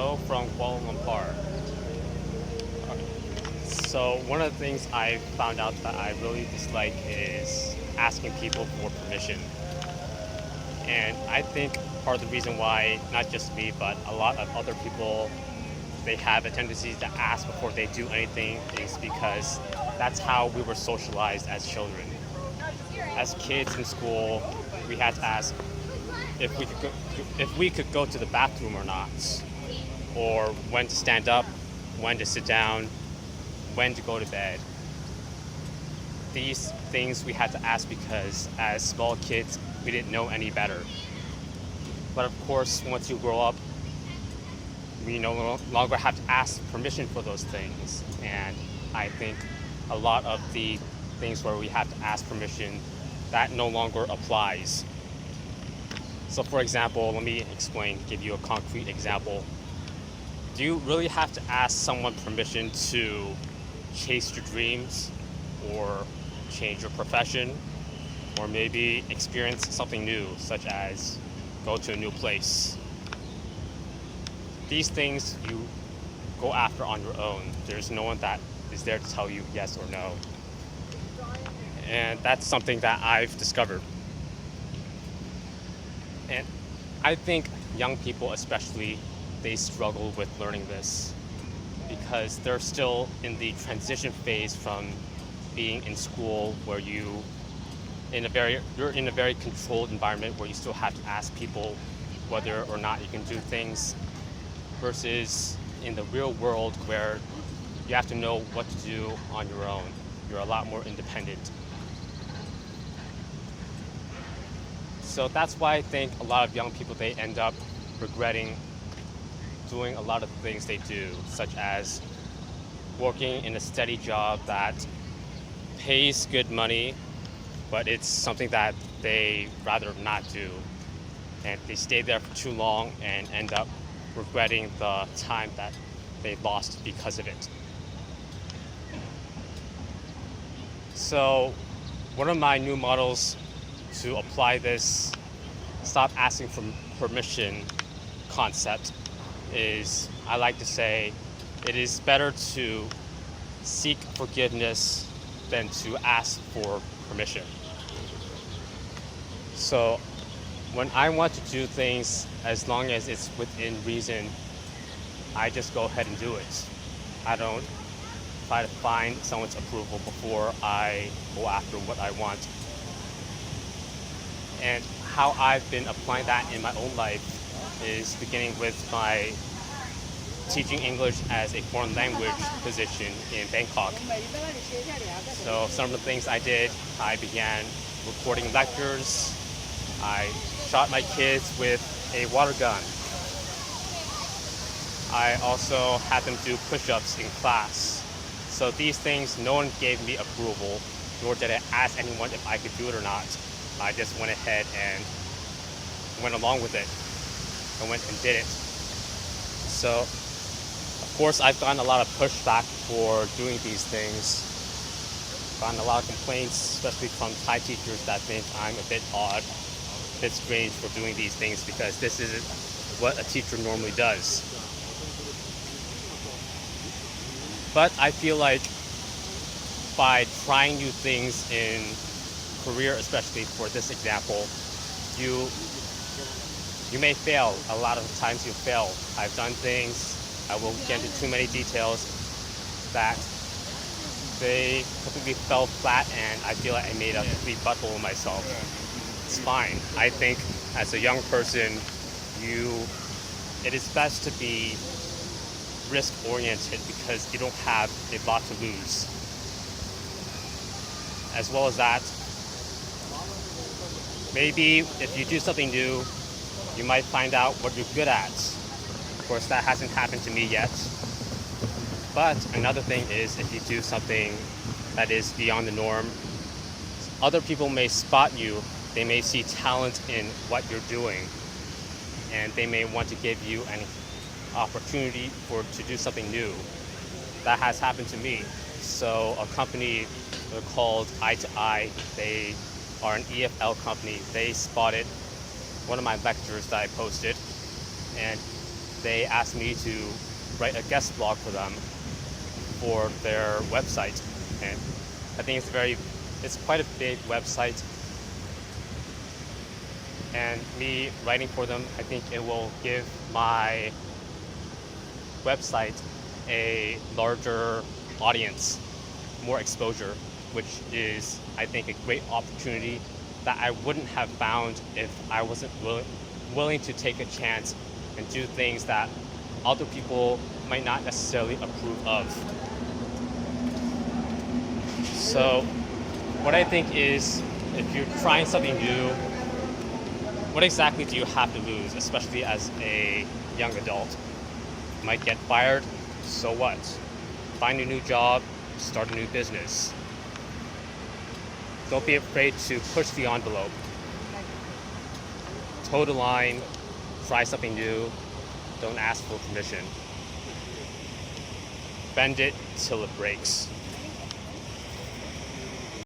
Joe from Kuala Lumpur. So one of the things I found out that I really dislike is asking people for permission. And I think part of the reason why, not just me, but a lot of other people, they have a tendency to ask before they do anything is because that's how we were socialized as children. As kids in school, we had to ask if we could go to the bathroom or not, or when to stand up, when to sit down, when to go to bed. These things we had to ask because as small kids, we didn't know any better. But of course, once you grow up, we no longer have to ask permission for those things. And I think a lot of the things where we have to ask permission, that no longer applies. So for example, let me give you a concrete example. Do you really have to ask someone permission to chase your dreams or change your profession or maybe experience something new, such as go to a new place? These things you go after on your own. There's no one that is there to tell you yes or no. And that's something that I've discovered. And I think young people especially, they struggle with learning this because they're still in the transition phase from being in school where you're in a very controlled environment where you still have to ask people whether or not you can do things, versus in the real world where you have to know what to do on your own. You're a lot more independent. So that's why I think a lot of young people, they end up regretting doing a lot of the things they do, such as working in a steady job that pays good money, but it's something that they rather not do. And they stay there for too long and end up regretting the time that they lost because of it. So one of my new models to apply this stop asking for permission concept is, I like to say, it is better to seek forgiveness than to ask for permission. So when I want to do things, as long as it's within reason, I just go ahead and do it. I don't try to find someone's approval before I go after what I want. And how I've been applying that in my own life is beginning with my teaching English as a foreign language position in Bangkok. So some of the things I did, I began recording lectures. I shot my kids with a water gun. I also had them do push-ups in class. So these things, no one gave me approval, nor did I ask anyone if I could do it or not. I just went ahead and went along with it. I went and did it. So, of course, I've gotten a lot of pushback for doing these things. Gotten a lot of complaints, especially from Thai teachers that think I'm a bit odd, a bit strange for doing these things because this isn't what a teacher normally does. But I feel like by trying new things in career, especially for this example, you may fail. A lot of times you fail. I've done things, I won't get into too many details, that they completely fell flat and I feel like I made a complete butthole of myself. It's fine. I think as a young person, it is best to be risk-oriented because you don't have a lot to lose. As well as that, maybe if you do something new, you might find out what you're good at. Of course, that hasn't happened to me yet. But another thing is, if you do something that is beyond the norm, other people may spot you. They may see talent in what you're doing, and they may want to give you an opportunity to do something new. That has happened to me. So a company called Eye to Eye, they are an EFL company. They spotted one of my lectures that I posted, and they asked me to write a guest blog for them for their website. And I think it's quite a big website. And me writing for them, I think it will give my website a larger audience, more exposure, which is, I think, a great opportunity that I wouldn't have found if I wasn't willing to take a chance and do things that other people might not necessarily approve of. So what I think is, if you're trying something new, what exactly do you have to lose, especially as a young adult? You might get fired, so what? Find a new job, start a new business. Don't be afraid to push the envelope. Toe the line, try something new, don't ask for permission. Bend it till it breaks.